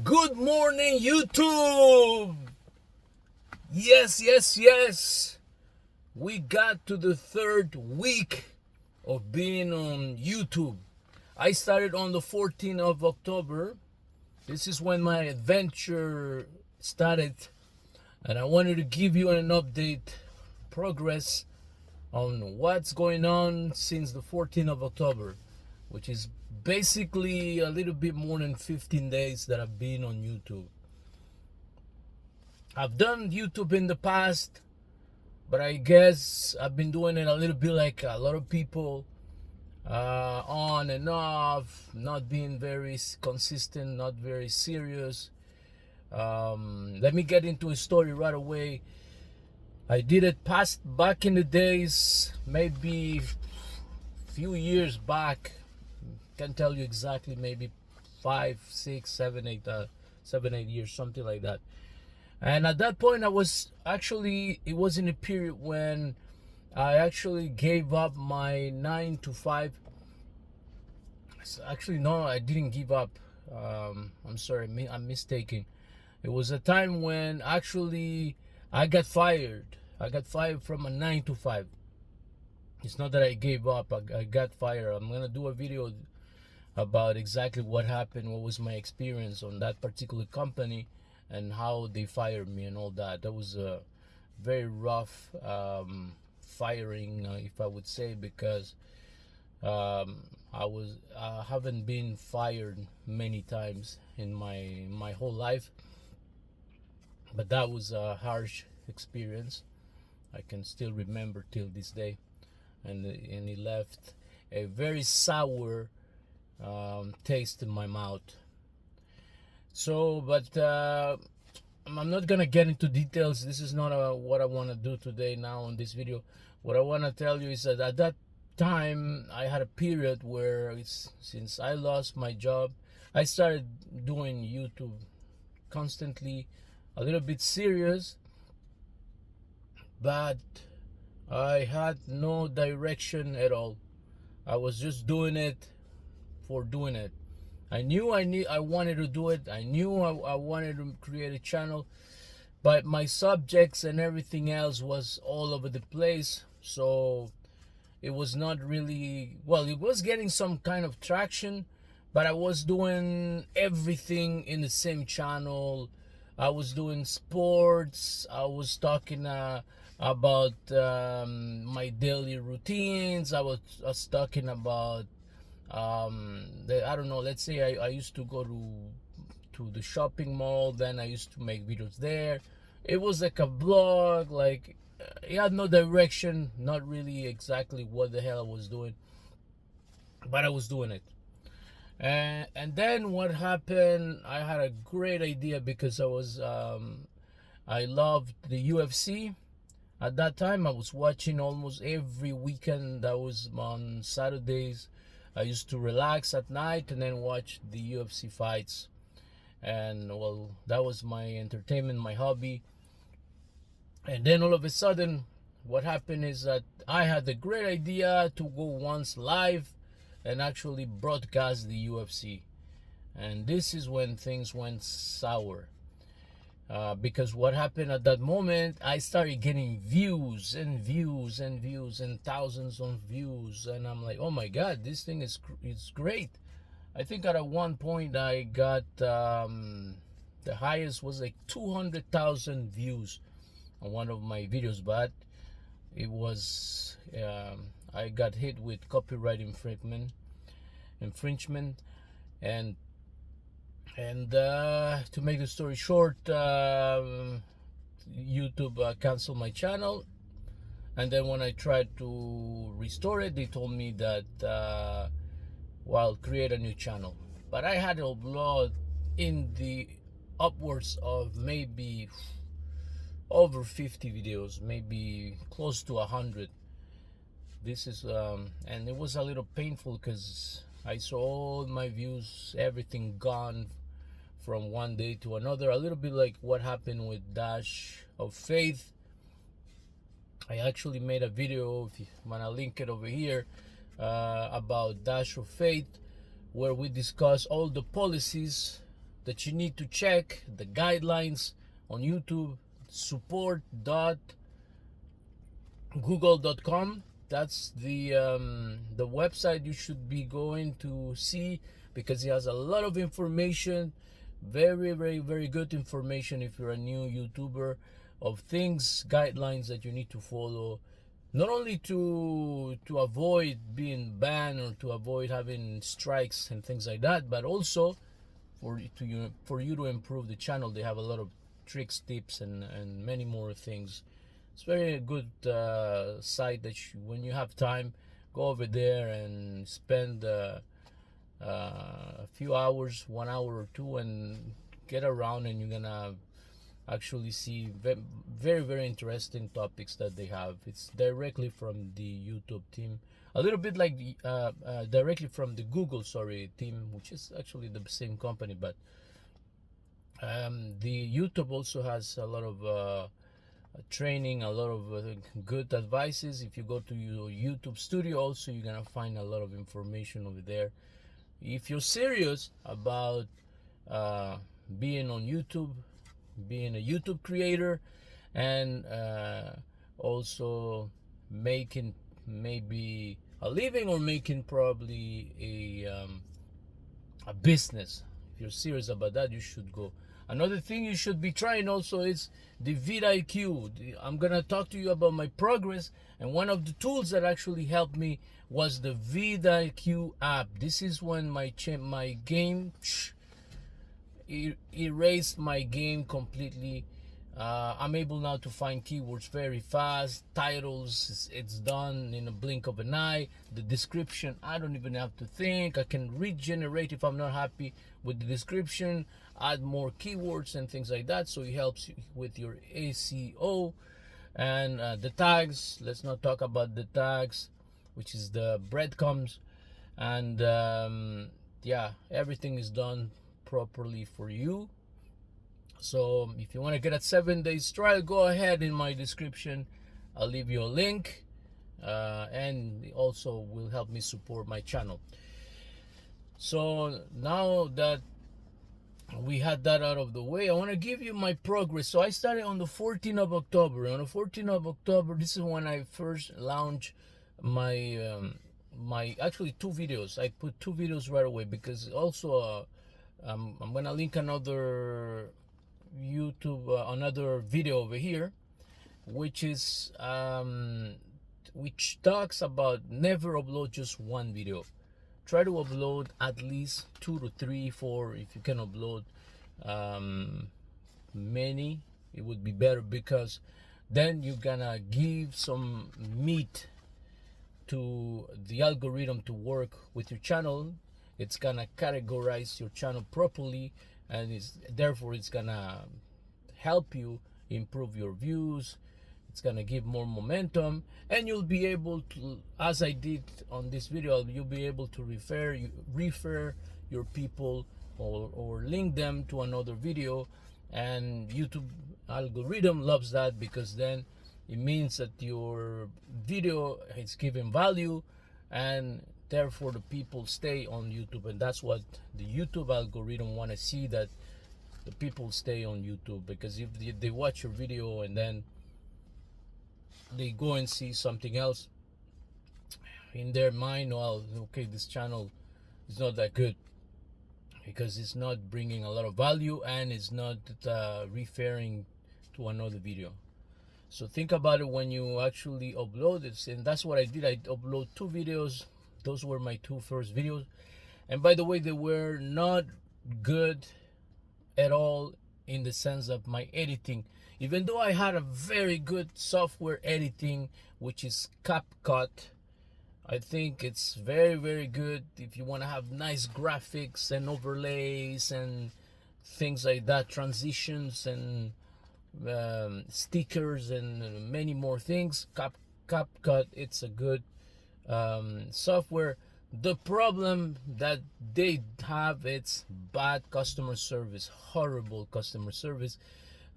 Good morning, YouTube! Yes. We got to the third week of being on YouTube. I started on the 14th of October. This is when my adventure started, and I wanted to give you an update, progress on what's going on since the 14th of October, which is basically a little bit more than 15 days that I've been on YouTube. I've done YouTube in the past, but I guess I've been doing it a little bit like a lot of people, on and off, not being very consistent, not very serious. Let me get into a story right away. I did it back in the days, maybe few years back. Can't tell you exactly, maybe 5, 6, 7, 8, 7, 8 years, something like that. And at that point, it was in a period when I actually gave up my 9 to 5. Actually, no, I didn't give up. I'm sorry, I'm mistaken. It was a time when actually I got fired. I got fired from a 9 to 5. It's not that I gave up, I got fired. I'm going to do a video about exactly what happened, what was my experience on that particular company, and how they fired me and all that. That was a very rough firing, if I would say, because I haven't been fired many times in my whole life, but that was a harsh experience. I can still remember till this day, and it left a very sour taste in my mouth. So, but I'm not gonna get into details. This is not what I want to do today. Now on this video, what I want to tell you is that at that time I had a period where since I lost my job, I started doing YouTube constantly, a little bit serious, but I had no direction at all. I was just doing it for doing it. I knew I wanted to do it. I knew I wanted to create a channel, but my subjects and everything else was all over the place. So it was not really, well, it was getting some kind of traction, but I was doing everything in the same channel. I was doing sports. I was talking about my daily routines. I was talking about I don't know, let's say I used to go to the shopping mall, then I used to make videos there. It was like a blog, like it had no direction, not really exactly what the hell I was doing, but I was doing it. And then what happened, I had a great idea because I loved the UFC. At that time I was watching almost every weekend. That was on Saturdays. I used to relax at night and then watch the UFC fights. And well, that was my entertainment, my hobby. And then all of a sudden, what happened is that I had the great idea to go once live and actually broadcast the UFC. And this is when things went sour. Because what happened at that moment, I started getting views and views and views and thousands of views, and I'm like, oh my god, this thing is great. I think at one point I got the highest was like 200,000 views on one of my videos, but it was I got hit with copyright infringement, and to make the story short, YouTube canceled my channel. And then when I tried to restore it, they told me that, well, create a new channel. But I had a upload in the upwards of maybe over 50 videos, maybe close to 100. This is, and it was a little painful because I saw all my views, everything gone from one day to another. A little bit like what happened with Dash of Faith. I actually made a video, if you want to link it over here, about Dash of Faith, where we discuss all the policies that you need to check, the guidelines on YouTube, support.google.com. That's the website you should be going to see, because it has a lot of information, very, very, very good information if you're a new YouTuber, of things, guidelines that you need to follow, not only to avoid being banned or to avoid having strikes and things like that, but also for you to improve the channel. They have a lot of tricks, tips, and many more things. It's very good site that when you have time, go over there and spend a few hours, 1 hour or two, and get around, and you're gonna actually see very, very interesting topics that they have. It's directly from the YouTube team, a little bit like directly from the Google team, which is actually the same company, but the YouTube also has a lot of training, a lot of good advices. If you go to your YouTube studio also, you're gonna find a lot of information over there. If you're serious about being on YouTube, being a YouTube creator, and also making maybe a living, or making probably a business, if you're serious about that, you should go. Another thing you should be trying also is the vidIQ. I'm gonna talk to you about my progress, and one of the tools that actually helped me was the vidIQ app. This is when my game erased my game completely. I'm able now to find keywords very fast. Titles, it's done in a blink of an eye. The description, I don't even have to think. I can regenerate if I'm not happy with the description, add more keywords and things like that. So it helps you with your SEO. And the tags, let's not talk about the tags, which is the breadcrumbs. And yeah, everything is done properly for you. So if you want to get a 7 days trial, go ahead. In my description I'll leave you a link, and it also will help me support my channel. So now that we had that out of the way, I want to give you my progress. So I started on the 14th of October. On the 14th of October, this is when I first launched my my actually 2 videos. I put 2 videos right away, because also I'm gonna link another YouTube another video over here, which is which talks about never upload just one video. Try to upload at least 2 to 3, 4. If you can upload many, it would be better, because then you're gonna give some meat to the algorithm to work with your channel. It's gonna categorize your channel properly, and therefore it's gonna help you improve your views. It's gonna give more momentum, and you'll be able to, as I did on this video, you'll be able to refer your people, or link them to another video. And YouTube algorithm loves that, because then it means that your video is giving value, and therefore the people stay on YouTube. And that's what the YouTube algorithm want to see, that the people stay on YouTube. Because if they watch your video and then they go and see something else, in their mind, well, okay, this channel is not that good, because it's not bringing a lot of value, and it's not referring to another video. So think about it when you actually upload it. And that's what I did. I upload 2 videos. Those were my 2 first videos, and by the way, they were not good at all in the sense of my editing. Even though I had a very good software editing, which is CapCut, I think it's very, very good if you want to have nice graphics and overlays and things like that, transitions and stickers and many more things. CapCut, it's a good software. The problem that they have, it's bad customer service, horrible customer service.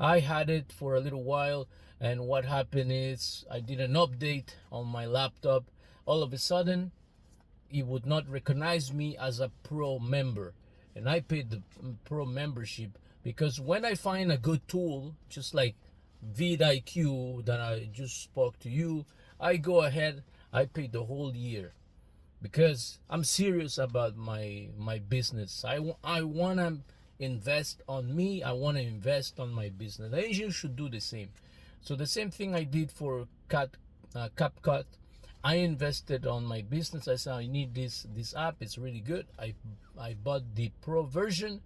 I had it for a little while, and what happened is I did an update on my laptop. All of a sudden, it would not recognize me as a pro member, and I paid the pro membership, because when I find a good tool, just like vidIQ that I just spoke to you, I go ahead, I pay the whole year, because I'm serious about my business. I want to invest on me. I want to invest on my business, and you should do the same. So the same thing I did for CapCut. I invested on my business. I said I need this app. It's really good. I bought the pro version,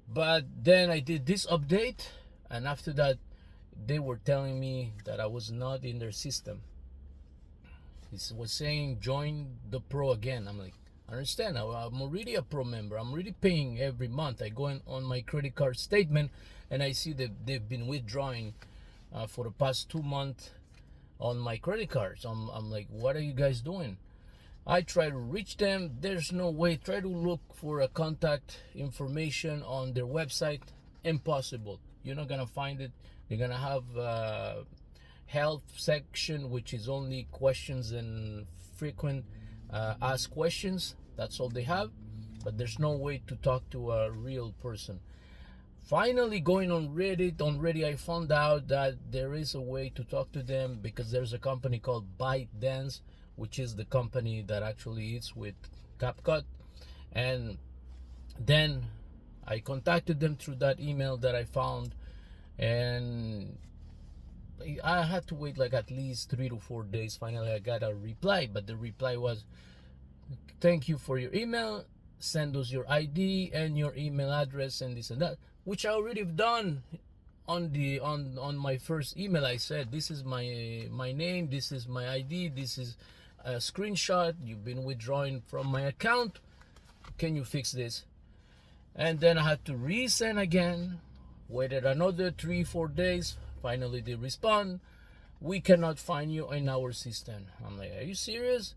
but then I did this update, and after that they were telling me that I was not in their system. It was saying join the pro again. I'm like, I understand. I'm already a pro member. I'm already paying every month. I go in on my credit card statement, and I see that they've been withdrawing for the past 2 months on my credit cards. I'm like, what are you guys doing? I try to reach them. There's no way. Try to look for a contact information on their website. Impossible. You're not gonna find it. They're gonna have health section, which is only questions and frequent asked questions. That's all they have, but there's no way to talk to a real person. Finally, going on Reddit, I found out that there is a way to talk to them, because there's a company called ByteDance, which is the company that actually is with CapCut. And then I contacted them through that email that I found, and I had to wait like at least 3 to 4 days. Finally, I got a reply, but the reply was, thank you for your email, send us your ID and your email address and this and that, which I already have done on my first email. I said, this is my name, this is my ID, this is a screenshot, you've been withdrawing from my account, can you fix this? And then I had to resend again, waited another 3-4 days. Finally they respond, we cannot find you in our system. I'm like, are you serious?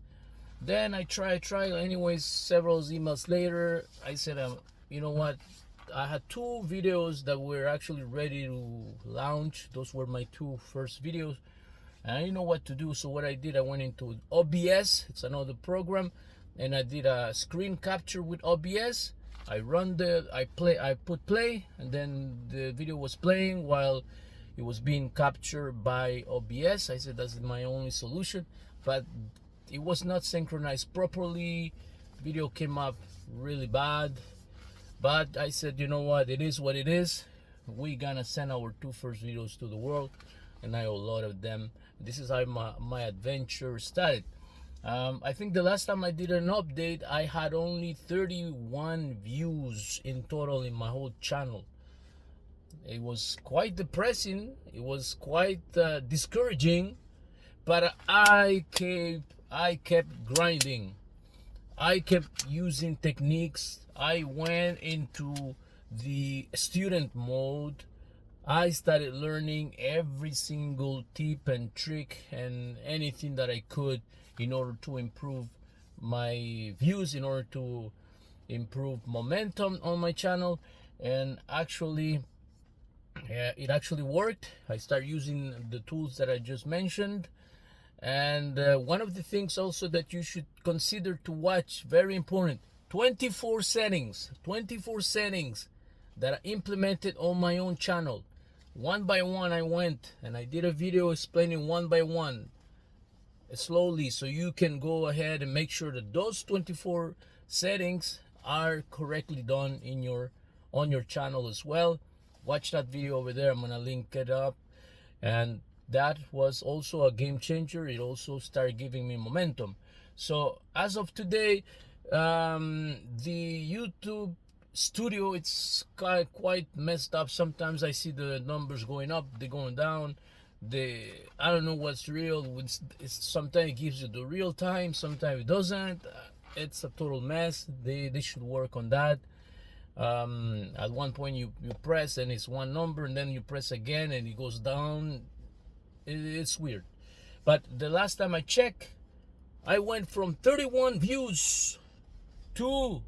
Then I try anyways. Several emails later, I said, you know what, I had 2 videos that were actually ready to launch. Those were my 2 first videos, and I didn't know what to do. So what I did, I went into OBS. It's another program, and I did a screen capture with OBS. I put play, and then the video was playing while it was being captured by OBS. I said that's my only solution, but it was not synchronized properly. Video came up really bad. But I said, you know what, it is what it is. We're gonna send our 2 first videos to the world, and I uploaded them. This is how my adventure started. I think the last time I did an update, I had only 31 views in total in my whole channel. It was quite depressing. It was quite discouraging, but I kept grinding. I kept using techniques. I went into the student mode. I started learning every single tip and trick and anything that I could in order to improve my views, in order to improve momentum on my channel. And actually, it actually worked. I started using the tools that I just mentioned. And one of the things also that you should consider to watch, very important, 24 settings that I implemented on my own channel. One by one I went and I did a video explaining one by one, slowly, so you can go ahead and make sure that those 24 settings are correctly done on your channel as well. Watch that video over there. I'm gonna link it up. And that was also a game changer. It also started giving me momentum. So as of today, the YouTube studio, it's quite messed up. Sometimes I see the numbers going up, they're going down. I don't know what's real. Sometimes it gives you the real time, sometimes it doesn't. It's a total mess. They should work on that. At one point you press and it's one number, and then you press again and it goes down. It's weird. But the last time I checked, I went from 31 views to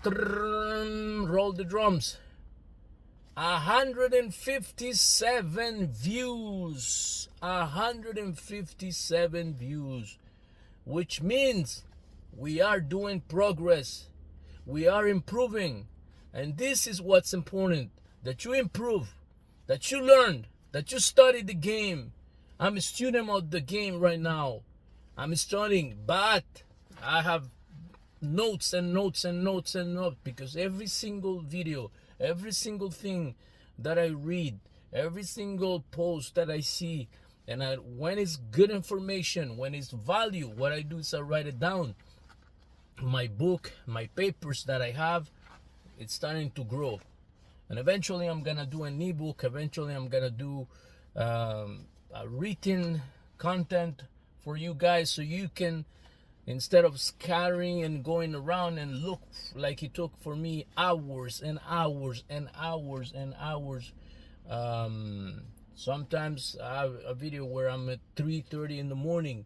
roll the drums, 157 views. 157 views, which means we are doing progress. We are improving. And this is what's important, that you improve, that you learn, that you study the game. I'm a student of the game right now. I'm studying, but I have notes and notes and notes and notes, because every single video, every single thing that I read, every single post that I see, and when it's good information, when it's value, what I do is I write it down. My book, my papers that I have, it's starting to grow. And eventually I'm gonna do an ebook. Eventually I'm gonna do a written content for you guys, so you can, instead of scattering and going around and look like it took for me hours and hours and hours and hours. Sometimes I have a video where I'm at 3:30 in the morning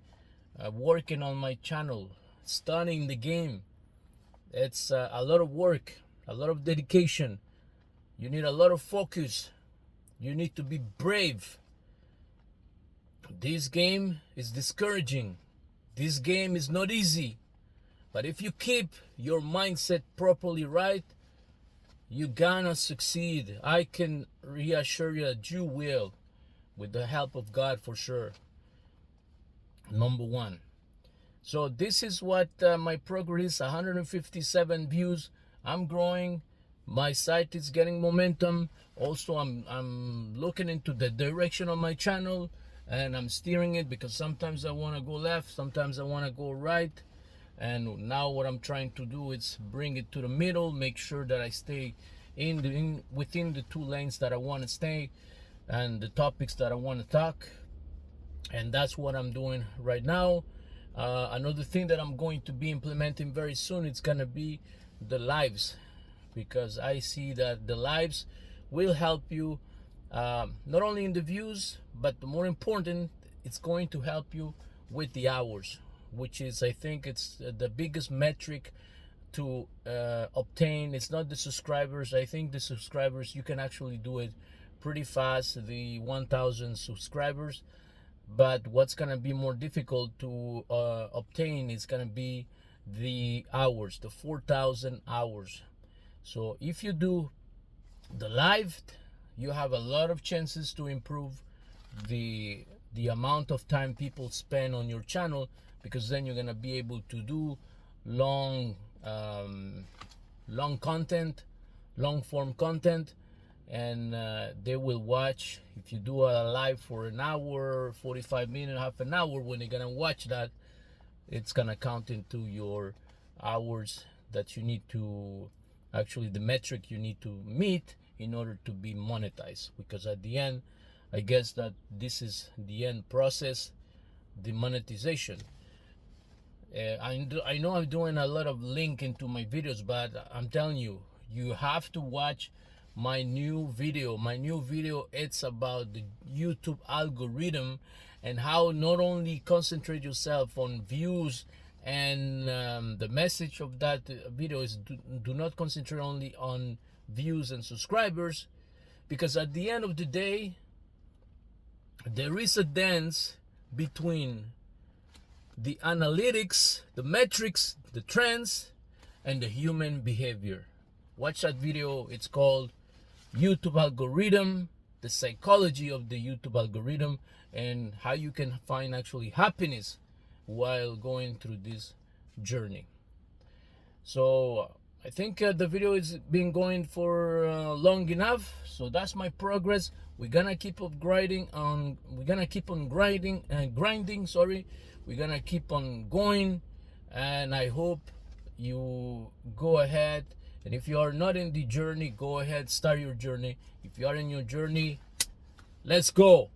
working on my channel, studying the game. It's a lot of work, a lot of dedication. You need a lot of focus. You need to be brave. This game is discouraging. This game is not easy. But if you keep your mindset properly right, you're gonna succeed. I can reassure you that you will, with the help of God, for sure. Number one. So this is what my progress is. 157 views. I'm growing. My site is getting momentum. Also, I'm looking into the direction of my channel, and I'm steering it, because sometimes I want to go left, sometimes I want to go right. And now what I'm trying to do is bring it to the middle, make sure that I stay within the two lanes that I want to stay, and the topics that I want to talk. And that's what I'm doing right now. Another thing that I'm going to be implementing very soon, it's gonna be the lives, because I see that the lives will help you, not only in the views, but the more important, it's going to help you with the hours, which is, I think it's the biggest metric to obtain. It's not the subscribers. I think the subscribers, you can actually do it pretty fast, the 1,000 subscribers. But what's gonna be more difficult to obtain is gonna be the hours, the 4,000 hours. So if you do the live, you have a lot of chances to improve the amount of time people spend on your channel, because then you're gonna be able to do long content, long form content, and they will watch. If you do a live for an hour, 45 minutes, half an hour, when they're gonna watch that, it's gonna count into your hours that you need to, actually the metric you need to meet in order to be monetized. Because at the end, I guess that this is the end process, the monetization. I know I'm doing a lot of link into my videos, but I'm telling you, you have to watch my new video. My new video, it's about the YouTube algorithm, and how not only concentrate yourself on views, and the message of that video is do not concentrate only on views and subscribers, because at the end of the day, there is a dance between the analytics, the metrics, the trends, and the human behavior. Watch that video. It's called YouTube Algorithm, the psychology of the YouTube algorithm, and how you can find actually happiness while going through this journey. So I think the video is been going for long enough. So that's my progress. We're gonna keep up grinding on. We're gonna keep on grinding. Sorry, we're gonna keep on going, and I hope you go ahead. And if you are not in the journey, go ahead, start your journey. If you are in your journey, let's go.